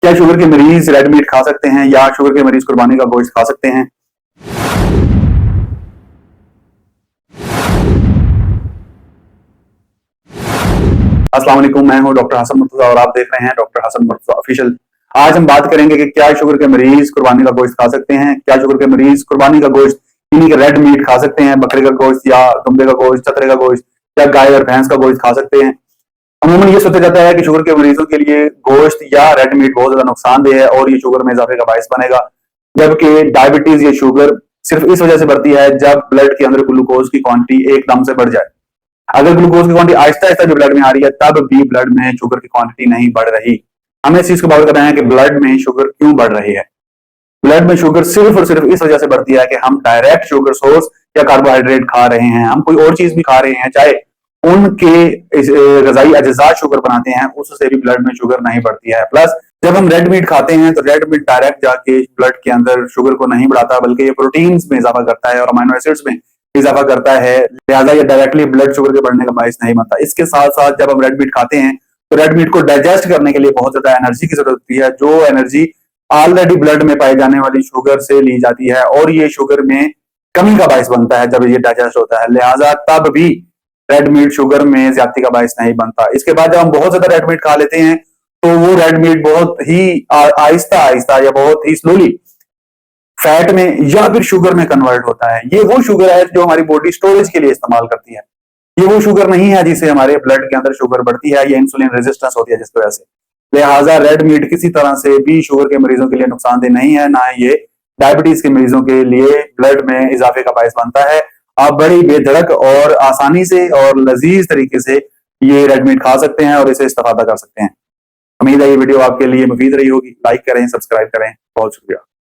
क्या शुगर के मरीज रेड मीट खा सकते हैं या शुगर के मरीज कुर्बानी का गोश्त खा सकते हैं? अस्सलाम वालेकुम, मैं हूं डॉक्टर हसन मुर्तजा और आप देख रहे हैं डॉक्टर हसन मुर्तजा ऑफिशियल। आज हम बात करेंगे कि क्या शुगर के मरीज कुर्बानी का गोश्त खा सकते हैं, क्या शुगर के मरीज कुर्बानी का गोश्त यानी कि रेड मीट खा सकते हैं, बकरे का गोश्त या दुम्बे का गोश्त, चतरे का गोश्त या गाय और भैंस का गोश्त खा सकते हैं। अमूमन ये सोचा जाता है कि शुगर के मरीजों के लिए गोश्त या रेड मीट बहुत ज्यादा नुकसानदेह है और ये शुगर में इजाफे का बायस बनेगा, जबकि डायबिटीज या शुगर सिर्फ इस वजह से बढ़ती है जब ब्लड के अंदर ग्लूकोज की क्वांटिटी एकदम से बढ़ जाए। अगर ग्लूकोज की क्वांटिटी आहिस्ता आहिस्ता भी ब्लड में आ रही है तब भी ब्लड में शुगर की क्वांटिटी नहीं बढ़ रही। हमें इस चीज को बात करना है कि ब्लड में शुगर क्यों बढ़ रही है। ब्लड में शुगर सिर्फ और सिर्फ इस वजह से बढ़ती है कि हम डायरेक्ट शुगर सोर्स या कार्बोहाइड्रेट खा रहे हैं, हम कोई और चीज भी खा रहे हैं, चाहे उनके गजाई अज्जा शुगर बनाते हैं, उससे भी ब्लड में शुगर नहीं बढ़ती है। प्लस जब हम रेड मीट खाते हैं तो रेड मीट डायरेक्ट जाके ब्लड के अंदर शुगर को नहीं बढ़ाता, बल्कि ये प्रोटीन्स में इजाफा करता है और अमीनो एसिड्स में इजाफा करता है, लिहाजा ये डायरेक्टली ब्लड शुगर के बढ़ने का बायस नहीं बनता। इसके साथ साथ जब हम रेड मीट खाते हैं तो रेड मीट को डाइजेस्ट करने के लिए बहुत ज्यादा एनर्जी की जरूरत होती है, जो एनर्जी ऑलरेडी ब्लड में पाई जाने वाली शुगर से ली जाती है और ये शुगर में कमी का बायस बनता है जब ये डाइजेस्ट होता है, लिहाजा तब भी रेड मीट शुगर में ज्यादती का बायस नहीं बनता। इसके बाद जब हम बहुत ज्यादा रेड मीट खा लेते हैं तो वो रेड मीट बहुत ही आहिस्ता आहिस्ता या बहुत ही स्लोली फैट में या फिर शुगर में कन्वर्ट होता है। ये वो शुगर है जो हमारी बॉडी स्टोरेज के लिए इस्तेमाल करती है, ये वो शुगर नहीं है जिससे हमारे ब्लड के अंदर शुगर बढ़ती है या इंसुलिन रेजिस्टेंस होती है जिसकी वजह से। लिहाजा रेड मीट किसी तरह से भी शुगर के मरीजों के लिए नुकसानदेह नहीं है, ना ये डायबिटीज के मरीजों के लिए ब्लड में इजाफे का बायस बनता है। आप बड़ी बेधड़क और आसानी से और लजीज तरीके से ये रेड मीट खा सकते हैं और इसे इस्तेफादा कर सकते हैं। उम्मीद है ये वीडियो आपके लिए मुफीद रही होगी। लाइक करें, सब्सक्राइब करें। बहुत शुक्रिया।